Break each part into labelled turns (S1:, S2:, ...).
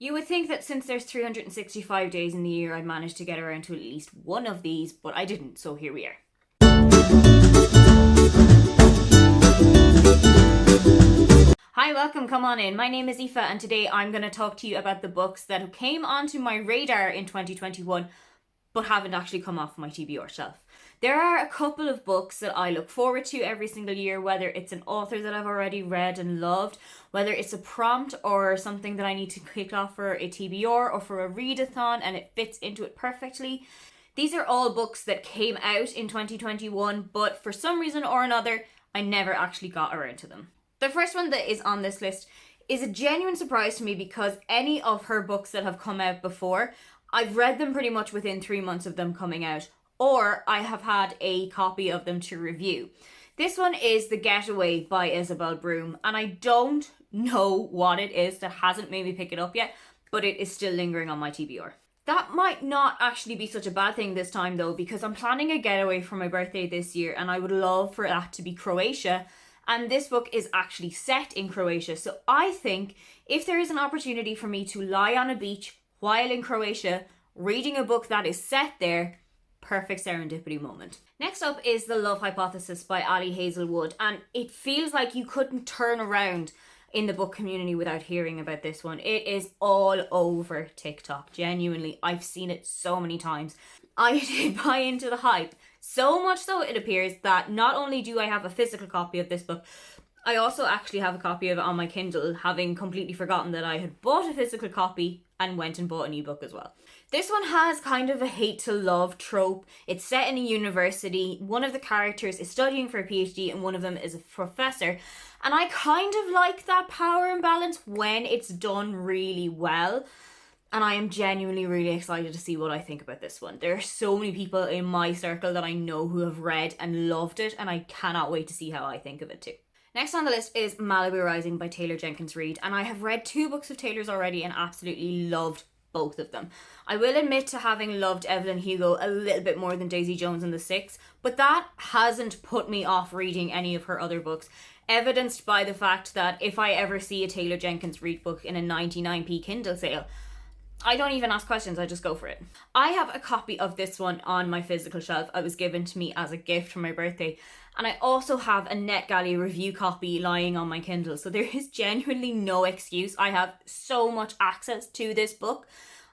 S1: You would think that since there's 365 days in the year, I'd managed to get around to at least one of these, but I didn't, so here we are. Hi, welcome, come on in. My name is Aoife and today I'm going to talk to you about the books that came onto my radar in 2021 but haven't actually come off my TBR shelf. There are a couple of books that I look forward to every single year, whether it's an author that I've already read and loved, whether it's a prompt or something that I need to kick off for a TBR or for a readathon and it fits into it perfectly. These are all books that came out in 2021, but for some reason or another, I never actually got around to them. The first one that is on this list is a genuine surprise to me because any of her books that have come out before, I've read them pretty much within 3 months of them coming out, or I have had a copy of them to review. This one is The Getaway by Isabel Broom, and I don't know what it is that hasn't made me pick it up yet, but it is still lingering on my TBR. That might not actually be such a bad thing this time though, because I'm planning a getaway for my birthday this year, and I would love for that to be Croatia. And this book is actually set in Croatia. So I think if there is an opportunity for me to lie on a beach while in Croatia, reading a book that is set there, perfect serendipity moment. Next up is The Love Hypothesis by Ali Hazelwood. And it feels like you couldn't turn around in the book community without hearing about this one. It is all over TikTok. Genuinely, I've seen it so many times. I did buy into the hype. So much so it appears that not only do I have a physical copy of this book, I also actually have a copy of it on my Kindle, having completely forgotten that I had bought a physical copy and went and bought an ebook as well. This one has kind of a hate to love trope. It's set in a university. One of the characters is studying for a PhD and one of them is a professor. And I kind of like that power imbalance when it's done really well. And I am genuinely really excited to see what I think about this one. There are so many people in my circle that I know who have read and loved it, and I cannot wait to see how I think of it too. Next on the list is Malibu Rising by Taylor Jenkins Reid, and I have read 2 books of Taylor's already and absolutely loved both of them. I will admit to having loved Evelyn Hugo a little bit more than Daisy Jones and the Six, but that hasn't put me off reading any of her other books, evidenced by the fact that if I ever see a Taylor Jenkins Reid book in a 99p Kindle sale, I don't even ask questions, I just go for it. I have a copy of this one on my physical shelf. It was given to me as a gift for my birthday. And I also have a NetGalley review copy lying on my Kindle. So there is genuinely no excuse. I have so much access to this book.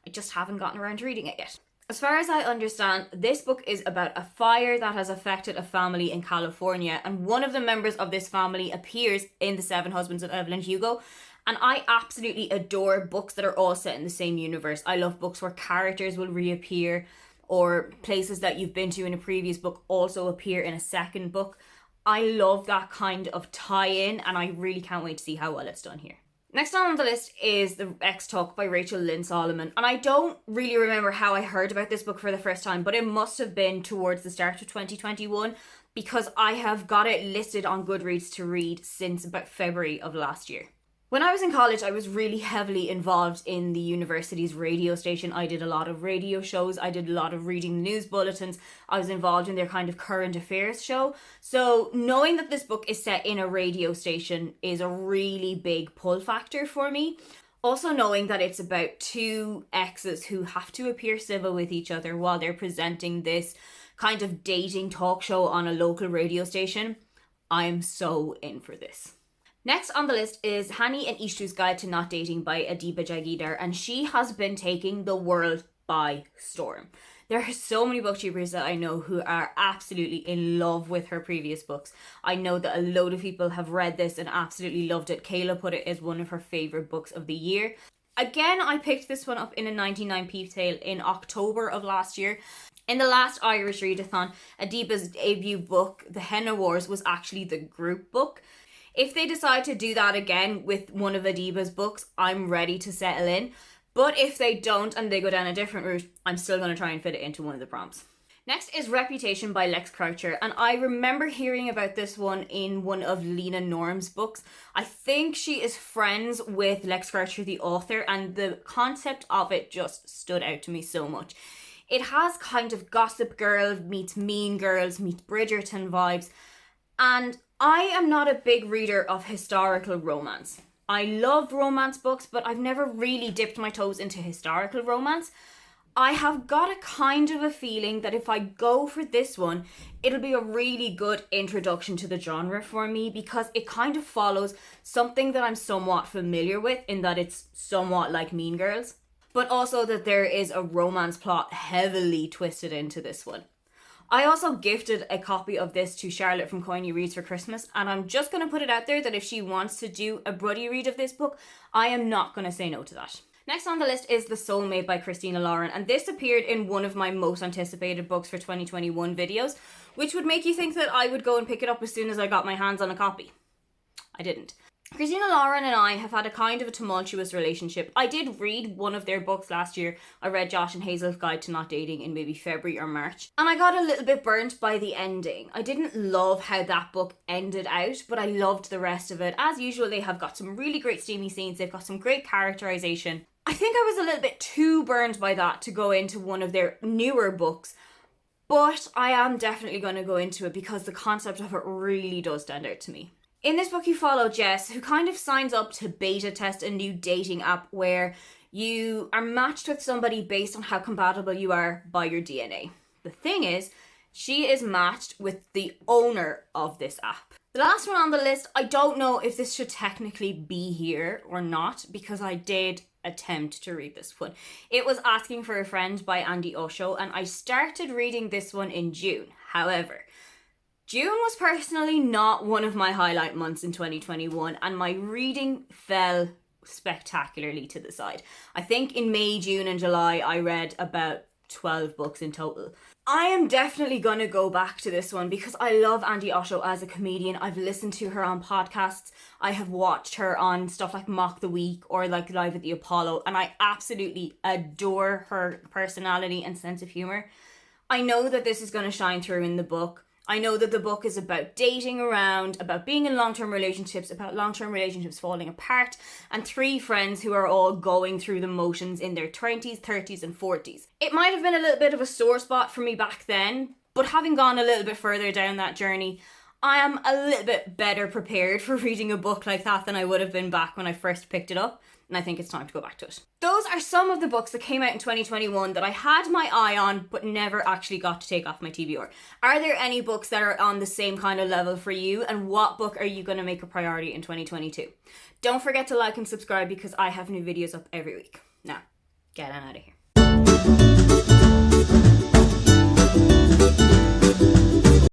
S1: I just haven't gotten around to reading it yet. As far as I understand, this book is about a fire that has affected a family in California. And one of the members of this family appears in The Seven Husbands of Evelyn Hugo. And I absolutely adore books that are all set in the same universe. I love books where characters will reappear or places that you've been to in a previous book also appear in a second book. I love that kind of tie-in and I really can't wait to see how well it's done here. Next on the list is The X Talk by Rachel Lynn Solomon. And I don't really remember how I heard about this book for the first time, but it must have been towards the start of 2021 because I have got it listed on Goodreads to read since about February of last year. When I was in college, I was really heavily involved in the university's radio station. I did a lot of radio shows. I did a lot of reading news bulletins. I was involved in their kind of current affairs show. So knowing that this book is set in a radio station is a really big pull factor for me. Also knowing that it's about 2 exes who have to appear civil with each other while they're presenting this kind of dating talk show on a local radio station. I'm so in for this. Next on the list is Hani and Ishtu's Guide to Not Dating by Adiba Jagidar, and she has been taking the world by storm. There are so many booktubers that I know who are absolutely in love with her previous books. I know that a load of people have read this and absolutely loved it. Kayla put it as one of her favourite books of the year. Again, I picked this one up in a 99p sale in October of last year. In the last Irish Readathon, Adiba's debut book, The Henna Wars, was actually the group book. If they decide to do that again with one of Adiba's books, I'm ready to settle in. But if they don't and they go down a different route, I'm still going to try and fit it into one of the prompts. Next is Reputation by Lex Croucher, and I remember hearing about this one in one of Lena Norm's books. I think she is friends with Lex Croucher, the author, and the concept of it just stood out to me so much. It has kind of Gossip Girl meets Mean Girls meets Bridgerton vibes, and I am not a big reader of historical romance. I love romance books, but I've never really dipped my toes into historical romance. I have got a kind of a feeling that if I go for this one, it'll be a really good introduction to the genre for me, because it kind of follows something that I'm somewhat familiar with, in that it's somewhat like Mean Girls, but also that there is a romance plot heavily twisted into this one. I also gifted a copy of this to Charlotte from Coiny Reads for Christmas, and I'm just going to put it out there that if she wants to do a buddy read of this book, I am not going to say no to that. Next on the list is The Soulmate by Christina Lauren, and this appeared in one of my most anticipated books for 2021 videos, which would make you think that I would go and pick it up as soon as I got my hands on a copy. I didn't. Christina Lauren and I have had a kind of a tumultuous relationship. I did read one of their books last year. I read Josh and Hazel's Guide to Not Dating in maybe February or March, and I got a little bit burnt by the ending. I didn't love how that book ended out, but I loved the rest of it. As usual, they have got some really great steamy scenes. They've got some great characterization. I think I was a little bit too burned by that to go into one of their newer books, but I am definitely going to go into it because the concept of it really does stand out to me. In this book, you follow Jess, who kind of signs up to beta test a new dating app where you are matched with somebody based on how compatible you are by your DNA. The thing is, she is matched with the owner of this app. The last one on the list, I don't know if this should technically be here or not, because I did attempt to read this one. It was Asking for a Friend by Andy Osho, and I started reading this one in June. However, June was personally not one of my highlight months in 2021, and my reading fell spectacularly to the side. I think in May, June and July I read about 12 books in total. I am definitely going to go back to this one because I love Andy Osho as a comedian. I've listened to her on podcasts. I have watched her on stuff like Mock the Week or like Live at the Apollo, and I absolutely adore her personality and sense of humour. I know that this is going to shine through in the book. I know that the book is about dating around, about being in long-term relationships, about long-term relationships falling apart, and three friends who are all going through the motions in their 20s, 30s and 40s. It might have been a little bit of a sore spot for me back then, but having gone a little bit further down that journey, I am a little bit better prepared for reading a book like that than I would have been back when I first picked it up. And I think it's time to go back to it. Those are some of the books that came out in 2021 that I had my eye on but never actually got to take off my TBR. Are there any books that are on the same kind of level for you, and what book are you going to make a priority in 2022? Don't forget to like and subscribe because I have new videos up every week. Now, get on out of here.